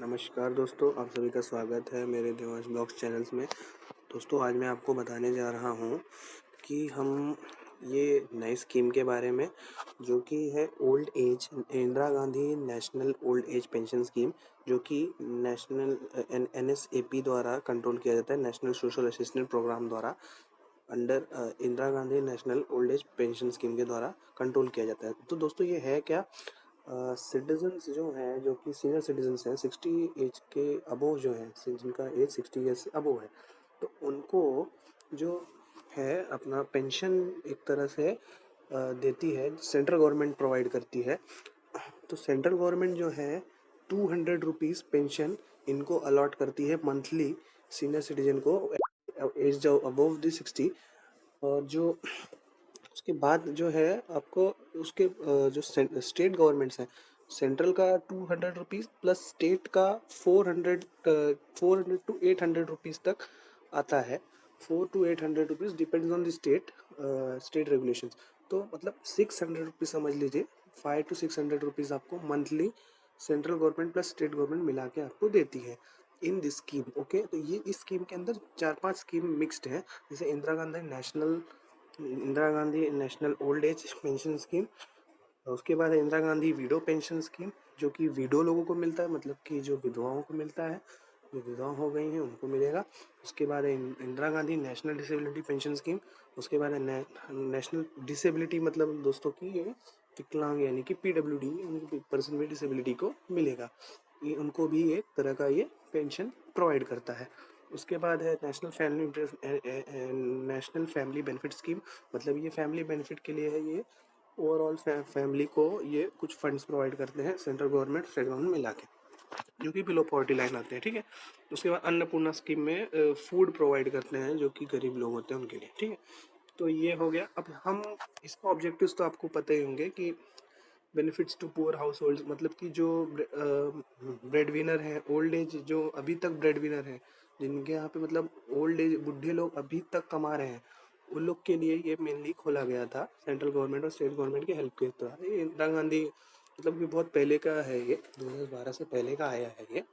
नमस्कार दोस्तों, आप सभी का स्वागत है मेरे देवांश ब्लॉग्स चैनल्स में। दोस्तों, आज मैं आपको बताने जा रहा हूँ कि हम ये नए स्कीम के बारे में, जो कि है old age Indira Gandhi national old age pension scheme, जो कि नेशनल NSAP द्वारा कंट्रोल किया जाता है, नेशनल सोशल असिस्टेंस प्रोग्राम द्वारा under Indira Gandhi national old age pension scheme के द्वारा कंट्रोल किया जाता है। तो दोस्तों, ये है क्या, सिटीजन्स जो हैं, जो कि सीनियर सिटीजन्स हैं, 60 एज के अबोव जो हैं, जिनका एज 60 ईयर्स से अबोव है, तो उनको जो है अपना पेंशन एक तरह से देती है, सेंट्रल गवर्नमेंट प्रोवाइड करती है। तो सेंट्रल गवर्नमेंट जो है 200 रुपीज़ पेंशन इनको अलॉट करती है मंथली, सीनियर सिटीजन को, एज जो अबोव द 60। और जो उसके बाद जो है आपको उसके जो स्टेट गवर्नमेंट्स हैं, सेंट्रल का 200 रुपीज़ प्लस स्टेट का 400 टू 800 रुपीज़ तक आता है। 400 to 800 rupees depends on the state regulations. तो मतलब 600 रुपीज़ समझ लीजिए, 500 to 600 रुपीज़ आपको monthly central government plus state government मिला के आपको देती है इन दिस स्कीम। ओके, तो ये इस स्कीम के अंदर 4-5 स्कीम मिक्स्ड है, जैसे Indira Gandhi national old age pension scheme. उसके बाद है Indira Gandhi window pension scheme, जो कि विडो लोगों को मिलता है, मतलब कि जो विधवाओं को मिलता है, जो विधवा हो गई हैं उनको मिलेगा। उसके बाद है Indira Gandhi national disability pension scheme. उसके बाद है नेशनल डिसेबिलिटी, मतलब दोस्तों की ये विकलांग यानी कि PWD, उनकी पर्सन विद डिसेबिलिटी को मिलेगा। ये उनको भी एक तरह का ये पेंशन प्रोवाइड करता है। उसके बाद है नेशनल फैमिली बेनिफिट स्कीम, मतलब ये फैमिली बेनिफिट के लिए है। ये ओवरऑल फैमिली को ये कुछ फंड्स प्रोवाइड करते हैं, सेंट्रल गवर्नमेंट स्टेट गवर्नमेंट मिला के, जो कि बिलो पॉवर्टी लाइन आते हैं। ठीक है, उसके बाद अन्नपूर्णा स्कीम में फूड प्रोवाइड करते हैं, जो कि गरीब लोग होते हैं उनके लिए। ठीक है, तो ये हो गया। अब हम इसका ऑब्जेक्टिव्स तो आपको पता ही होंगे कि benefits to poor household, मतलब कि जो ब्रेड विनर हैं, ओल्ड एज जो अभी तक ब्रेड विनर हैं, जिनके यहाँ पे मतलब ओल्ड एज बुढ़े लोग अभी तक कमा रहे हैं, उन लोग के लिए ये मेनली खोला गया था सेंट्रल गवर्नमेंट और स्टेट गवर्नमेंट की हेल्प के द्वारा। ये इंदिरा गांधी, मतलब कि बहुत पहले का है, ये 2012 से पहले का आया है। ये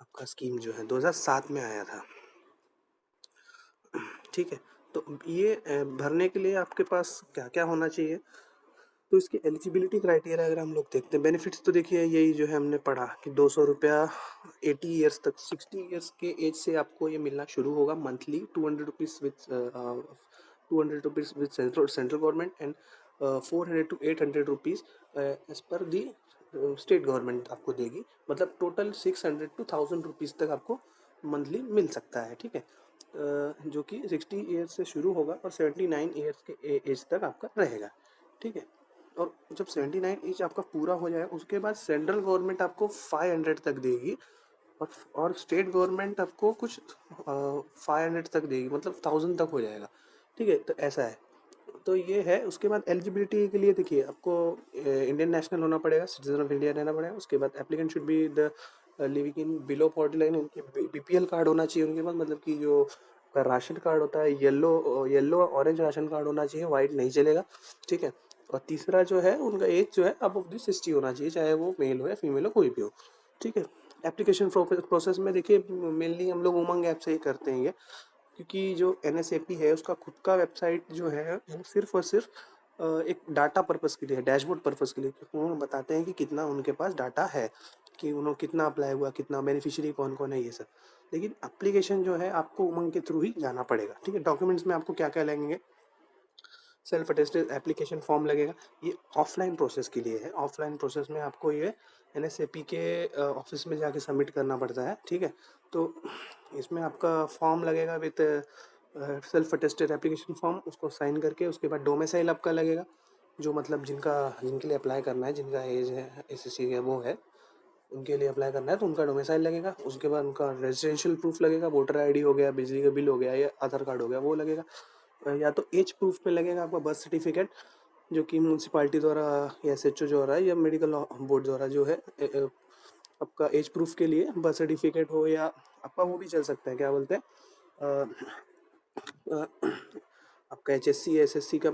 आपका स्कीम जो है 2007 में आया था। ठीक है, तो ये भरने के लिए आपके पास क्या क्या होना चाहिए, तो इसकी एलिजिबिलिटी क्राइटेरिया अगर हम लोग देखते हैं, बेनिफिट्स तो देखिए यही जो है हमने पढ़ा कि 200 रुपया 80 ईयर्स तक, 60 ईयर्स के एज से आपको ये मिलना शुरू होगा monthly. 200 rupees with central government and 400 to 800 rupees as per the state government आपको देगी। मतलब टोटल 600 to 1000 रुपीज़ तक आपको मंथली मिल सकता है। ठीक है, जो कि 60 ईयर्स से शुरू होगा और 79 ईयर्स के एज तक आपका रहेगा। ठीक है, और जब 79 एज आपका पूरा हो जाए, उसके बाद सेंट्रल गवर्नमेंट आपको 500 तक देगी, और स्टेट गवर्नमेंट आपको कुछ 500 तक देगी, मतलब 1000 तक हो जाएगा। ठीक है, तो ऐसा है। तो ये है। उसके बाद एलिजिबिलिटी के लिए देखिए, आपको इंडियन नेशनल होना पड़ेगा, सिटीजन ऑफ इंडिया रहना पड़ेगा। उसके बाद applicant should be the living in below poverty line, उनके BPL कार्ड होना चाहिए उनके पास, मतलब कि जो राशन कार्ड होता है, येलो ऑरेंज राशन कार्ड होना चाहिए, वाइट नहीं चलेगा। ठीक है, और तीसरा जो है उनका एज जो है अब ऑफ द 60 होना चाहिए, चाहे वो मेल हो या फीमेल हो, कोई भी हो। ठीक है, एप्लीकेशन प्रोसेस में देखिए मेनली हम लोग उमंग ऐप से ही करते हैं ये, क्योंकि जो NSAP है उसका खुद का वेबसाइट जो है वो सिर्फ और सिर्फ एक डाटा पर्पस के लिए है, डैशबोर्ड पर्पस के लिए, क्योंकि वो बताते हैं कि कितना उनके पास डाटा है, कि उन्होंने कितना अप्लाई हुआ, कितना बेनिफिशियरी कौन कौन है, ये सब। लेकिन एप्लीकेशन जो है आपको उमंग के थ्रू ही जाना पड़ेगा। ठीक है, डॉक्यूमेंट्स में आपको क्या क्या लगेंगे, सेल्फ अटेस्टेड एप्लीकेशन फॉर्म लगेगा। ये ऑफलाइन प्रोसेस के लिए है। ऑफलाइन प्रोसेस में आपको ये NSAP के ऑफिस में जाके सबमिट करना पड़ता है। ठीक है, तो इसमें आपका फॉर्म लगेगा with self attested application form, उसको साइन करके उसके बाद डोमिसाइल आपका लगेगा, जो मतलब जिनके लिए अप्लाई करना है, जिनका एज है SSC है वो है, उनके लिए अप्लाई करना है, तो उनका डोमिसाइल लगेगा। उसके बाद उनका रेजिडेंशियल प्रूफ लगेगा, वोटर ID हो गया, बिजली का बिल हो गया या आधार कार्ड हो गया, वो लगेगा। या तो एज प्रूफ में लगेगा आपका बर्थ सर्टिफिकेट, जो कि म्यूनसिपाली द्वारा या SHO जो हो रहा है या मेडिकल बोर्ड द्वारा जो है आपका एज प्रूफ के लिए बर्थ सर्टिफिकेट हो, या आपका वो भी चल सकता है, क्या बोलते हैं, अ, आपका HSC SSC का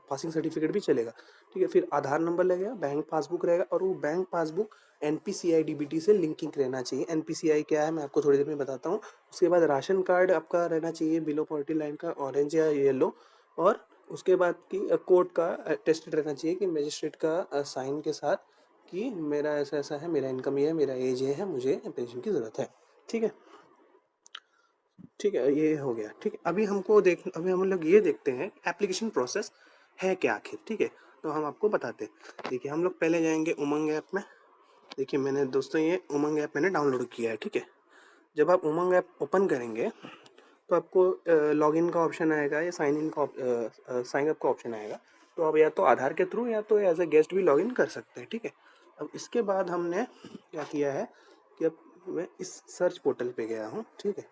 पासिंग सर्टिफिकेट भी चलेगा। ठीक है। फिर आधार नंबर लगेगा, बैंक पासबुक रहेगा, और वो बैंक पासबुक एनपीसीआई डीबीटी से लिंकिंग रहना चाहिए। एनपीसीआई क्या है मैं आपको थोड़ी देर में बताता हूँ। उसके बाद राशन कार्ड आपका रहना चाहिए बिलो पॉवर्टी लाइन का, ऑरेंज या येलो, और उसके बाद की कोर्ट का अटेस्टेड रहना चाहिए कि मजिस्ट्रेट का साइन के साथ कि मेरा ऐसा ऐसा है, मेरा इनकम ये है, मेरा एज ये है, मुझे पेंशन की ज़रूरत है। ठीक है, ठीक है, ये हो गया। ठीक है, अभी हम लोग ये देखते हैं एप्लीकेशन प्रोसेस है क्या आखिर। ठीक है, तो हम आपको बताते हैं। देखिए, हम लोग पहले जाएंगे उमंग ऐप में। देखिए, मैंने दोस्तों ये उमंग ऐप मैंने डाउनलोड किया है। ठीक है, जब आप उमंग ऐप ओपन करेंगे तो आपको लॉगिन का ऑप्शन आएगा या साइन अप का ऑप्शन आएगा। तो आप या तो आधार के थ्रू या तो एज ए गेस्ट भी लॉगिन कर सकते हैं। ठीक है, अब इसके बाद हमने क्या किया है कि अब मैं इस सर्च पोर्टल पे गया हूँ। ठीक है,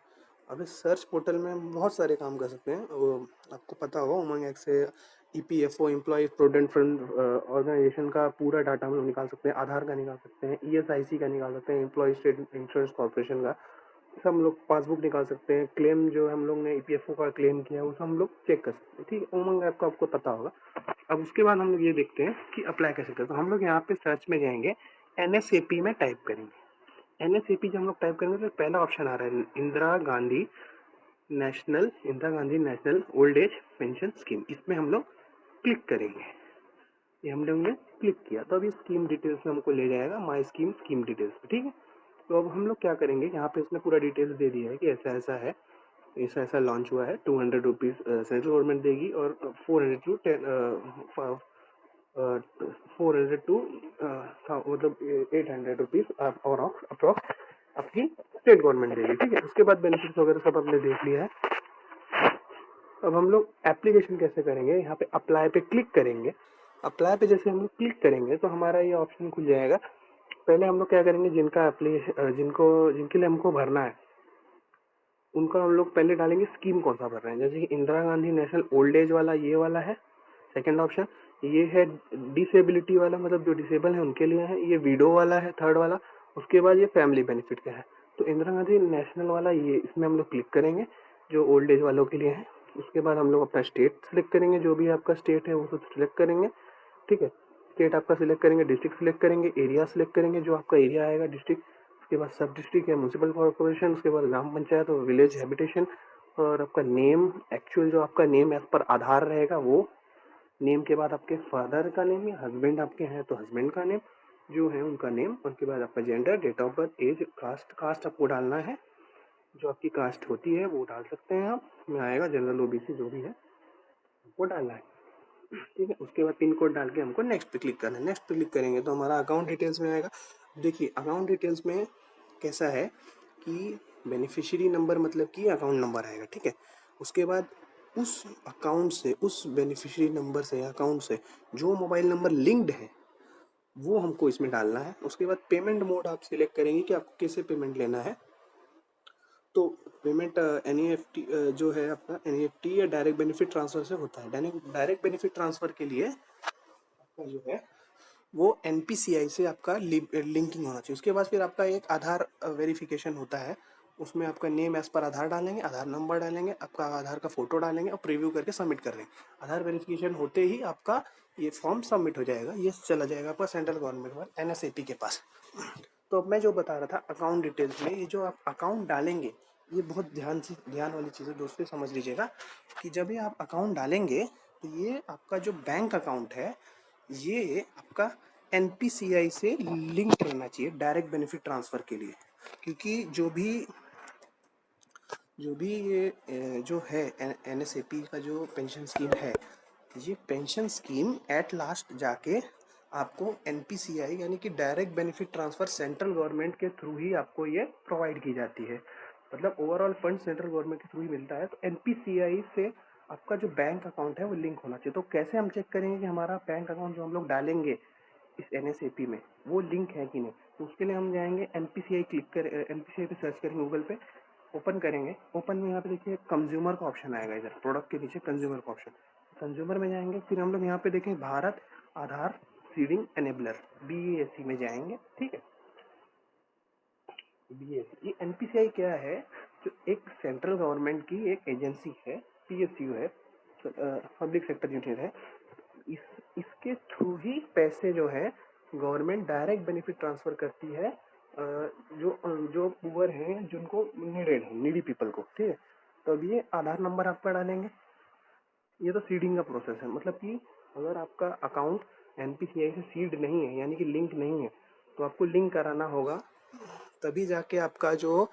अब इस सर्च पोर्टल में हम बहुत सारे काम कर सकते हैं। वो आपको पता होगा, उमंग ऐप से EPFO employ provident fund organisation का पूरा डाटा हम लोग निकाल सकते हैं, आधार का निकाल सकते हैं, ईएसआईसी का निकाल सकते हैं, एम्प्लॉय स्टेट इंश्योरेंस कॉर्पोरेशन का सब हम लोग पासबुक निकाल सकते हैं। क्लेम जो हम लोग ने ईपीएफओ का क्लेम किया है वो सब हम लोग चेक कर सकते हैं। ठीक है, उमंग ऐप का आपको पता होगा। अब उसके बाद हम लोग ये देखते हैं कि अप्लाई कैसे करें। तो हम लोग यहाँ पे सर्च में जाएंगे, एनएसएपी में टाइप करेंगे। एनएसएपी जब हम लोग टाइप करेंगे तो पहला ऑप्शन आ रहा है Indira Gandhi national old age pension scheme. इसमें हम लोग क्लिक करेंगे। ये हम लोग ने क्लिक किया तो अभी स्कीम डिटेल्स में हमको ले जाएगा, माई स्कीम डिटेल्स। ठीक है, तो अब हम लोग क्या करेंगे, यहाँ पे इसने पूरा डिटेल्स दे दिया है कि ऐसा ऐसा है, ऐसा ऐसा लॉन्च हुआ है। 200 रुपीज़ सेंट्रल गवर्नमेंट देगी और 400 टू मतलब 800 रुपीज़ और अप्रॉक्स आपकी स्टेट गवर्नमेंट देगी। ठीक है, उसके बाद बेनिफिट्स वगैरह सब हमने देख लिया है। अब हम लोग एप्लीकेशन कैसे करेंगे, यहाँ पे अप्लाई पे क्लिक करेंगे। अप्लाई पे जैसे हम लोग क्लिक करेंगे तो हमारा ये ऑप्शन खुल जाएगा। पहले हम लोग क्या करेंगे, जिनके लिए हमको भरना है उनका हम लोग पहले डालेंगे स्कीम कौन सा भर रहे हैं। जैसे कि Indira Gandhi national old age वाला ये वाला है सेकंड ऑप्शन। ये है डिसेबिलिटी वाला, मतलब जो डिसेबल है उनके लिए है। ये विडो वाला है थर्ड वाला। उसके बाद ये फैमिली बेनिफिट का है। तो इंदिरा गांधी नेशनल वाला ये, इसमें हम लोग क्लिक करेंगे जो ओल्ड एज वालों के लिए है। उसके बाद हम लोग अपना स्टेट सेलेक्ट करेंगे, जो भी आपका स्टेट है वो सब सिलेक्ट करेंगे। ठीक है, स्टेट आपका सिलेक्ट करेंगे, डिस्ट्रिक्ट सिलेक्ट करेंगे, एरिया सिलेक्ट करेंगे जो आपका एरिया आएगा डिस्ट्रिक्ट। उसके बाद सब डिस्ट्रिक्ट या म्यूनसिपल कॉर्पोरेशन, उसके बाद ग्राम पंचायत और विलेज हैबिटेशन, और आपका नेम एक्चुअल जो आपका नेम एज पर आधार रहेगा वो नेम के बाद आपके फादर का नेम या हस्बैंड आपके हैं तो हस्बैंड का नेम जो है उनका नेम। उसके बाद आपका gender, date of birth, age, caste आपको डालना है। जो आपकी कास्ट होती है वो डाल सकते हैं आप, में आएगा जनरल ओबीसी जो भी है वो डालना है। ठीक है, उसके बाद पिन कोड डाल के हमको नेक्स्ट पे क्लिक करना है। नेक्स्ट पे क्लिक करेंगे तो हमारा अकाउंट डिटेल्स में आएगा। देखिए, अकाउंट डिटेल्स में कैसा है कि बेनिफिशियरी नंबर मतलब कि अकाउंट नंबर आएगा। ठीक है, उसके बाद उस अकाउंट से, उस बेनिफिशियरी नंबर से या अकाउंट से जो मोबाइल नंबर लिंक्ड है वो हमको इसमें डालना है। उसके बाद पेमेंट मोड आप सिलेक्ट करेंगे कि आपको कैसे पेमेंट लेना है। तो पेमेंट एनईएफटी जो है आपका एनईएफटी या डायरेक्ट बेनिफिट ट्रांसफर से होता है। डायरेक्ट बेनिफिट ट्रांसफर के लिए आपका जो है वो एनपीसीआई से आपका लिंकिंग होना चाहिए। उसके बाद फिर आपका एक आधार वेरिफिकेशन होता है। उसमें आपका नेम एज पर आधार डालेंगे, आधार नंबर डालेंगे, आपका आधार का फोटो डालेंगे और प्रीव्यू करके सबमिट कर देंगे। आधार वेरिफिकेशन होते ही आपका ये फॉर्म सबमिट हो जाएगा। ये चला जाएगा आपका सेंट्रल गवर्नमेंट पर एनएसएपी के पास। तो अब मैं जो बता रहा था अकाउंट डिटेल्स में, ये जो आप अकाउंट डालेंगे ये बहुत ध्यान वाली चीज़ है दोस्तों, समझ लीजिएगा कि जब ये आप अकाउंट डालेंगे तो ये आपका जो बैंक अकाउंट है ये आपका एनपीसीआई से लिंक रहना चाहिए डायरेक्ट बेनिफिट ट्रांसफ़र के लिए। क्योंकि जो भी ये जो है एनएसएपी का जो पेंशन स्कीम है, ये पेंशन स्कीम एट लास्ट जाके आपको एनपीसीआई यानी कि direct benefit transfer central government के थ्रू ही आपको ये प्रोवाइड की जाती है। मतलब ओवरऑल फंड सेंट्रल गवर्नमेंट के थ्रू ही मिलता है। तो एनपीसीआई से आपका जो बैंक अकाउंट है वो लिंक होना चाहिए। तो कैसे हम चेक करेंगे कि हमारा बैंक अकाउंट जो हम लोग डालेंगे इस एनएसएपी में वो लिंक है कि नहीं। तो उसके लिए हम जाएंगे एनपीसीआई पे सर्च करेंगे, गूगल पे ओपन करेंगे। ओपन में यहाँ पे देखिए कंज्यूमर का ऑप्शन आएगा, इधर प्रोडक्ट के नीचे कंज्यूमर का ऑप्शन। कंज्यूमर में जाएंगे, फिर हम लोग यहाँ पे देखें भारत आधार सीडिंग एनेबलर बीएससी में जाएंगे। ठीक है, बीएससी ये एनपीसीआई क्या है, जो एक सेंट्रल गवर्नमेंट की एक एजेंसी है, पीएसयू है, पब्लिक सेक्टर यूनिट है। इस इसके थ्रू ही पैसे जो है गवर्नमेंट डायरेक्ट बेनिफिट ट्रांसफ़र करती है जो पुअर हैं, जिनको नीडेड है, नीडी पीपल को, ठीक है। तो अब ये आधार नंबर आपका डालेंगे। ये तो सीडिंग का प्रोसेस है, मतलब कि अगर आपका अकाउंट एनपीसीआई से सीड नहीं है, यानी कि लिंक नहीं है, तो आपको लिंक कराना होगा, तभी जाके आपका जो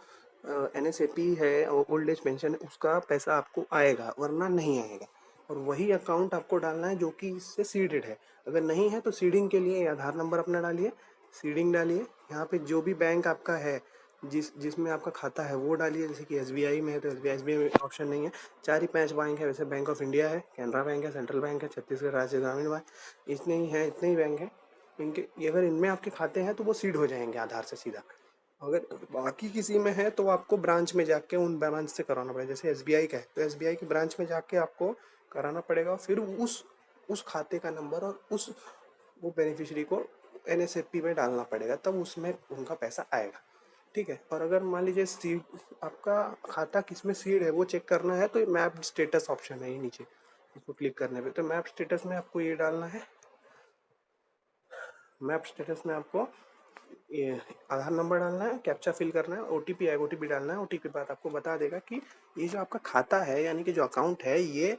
एनएसएपी है और ओल्ड एज पेंशन है उसका पैसा आपको आएगा, वरना नहीं आएगा। और वही अकाउंट आपको डालना है जो कि इससे सीडेड है। अगर नहीं है तो सीडिंग के लिए आधार नंबर अपना डालिए, सीडिंग डालिए, यहाँ पे जो भी बैंक आपका है, जिसमें आपका खाता है वो डालिए। जैसे कि एसबीआई में है तो एसबीआई में ऑप्शन नहीं है, 4 ही 5 बैंक है वैसे। बैंक ऑफ इंडिया है, कैनरा बैंक है, सेंट्रल बैंक है, छत्तीसगढ़ राज्य ग्रामीण बैंक, इतने ही हैं, इतने ही बैंक हैं। इनके अगर इनमें आपके खाते हैं तो वो सीड हो जाएंगे आधार से सीधा। अगर बाकी किसी में है तो आपको ब्रांच में जाके उन ब्रांच से करवाना पड़ेगा। जैसे एसबीआई का है तो एसबीआई की ब्रांच में जाके आपको कराना पड़ेगा, फिर उस खाते का नंबर और वो बेनिफिशियरी को एनएसएपी में डालना पड़ेगा, तब उसमें उनका पैसा आएगा, ठीक है। और अगर मान लीजिए सीड आपका खाता किस में सीड है वो चेक करना है तो मैप स्टेटस ऑप्शन है ये नीचे, इसको क्लिक करने पे तो मैप स्टेटस में आपको ये डालना है। मैप स्टेटस में आपको ये आधार नंबर डालना है, कैप्चा फिल करना है, ओटीपी आएगा, ओटीपी डालना है। ओटीपी के बाद आपको बता देगा कि ये जो आपका खाता है, यानी कि जो अकाउंट है, ये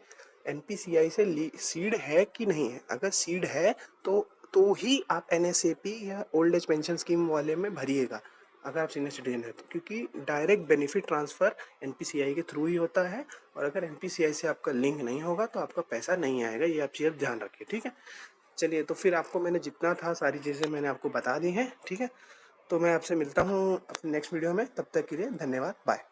एनपीसीआई से सीड है कि नहीं है। अगर सीड है तो ही आप एनएसएपी या ओल्ड एज पेंशन स्कीम वाले में भरिएगा, अगर आप सीनियर सिटीजन है तो, क्योंकि डायरेक्ट बेनिफिट ट्रांसफ़र एनपीसीआई के थ्रू ही होता है। और अगर एनपीसीआई से आपका लिंक नहीं होगा तो आपका पैसा नहीं आएगा, ये आप चीज़ ध्यान रखिए, ठीक है। चलिए, तो फिर आपको मैंने जितना था सारी चीज़ें मैंने आपको बता दी हैं, ठीक है। तो मैं आपसे मिलता हूँ अपने नेक्स्ट वीडियो में, तब तक के लिए धन्यवाद, बाय।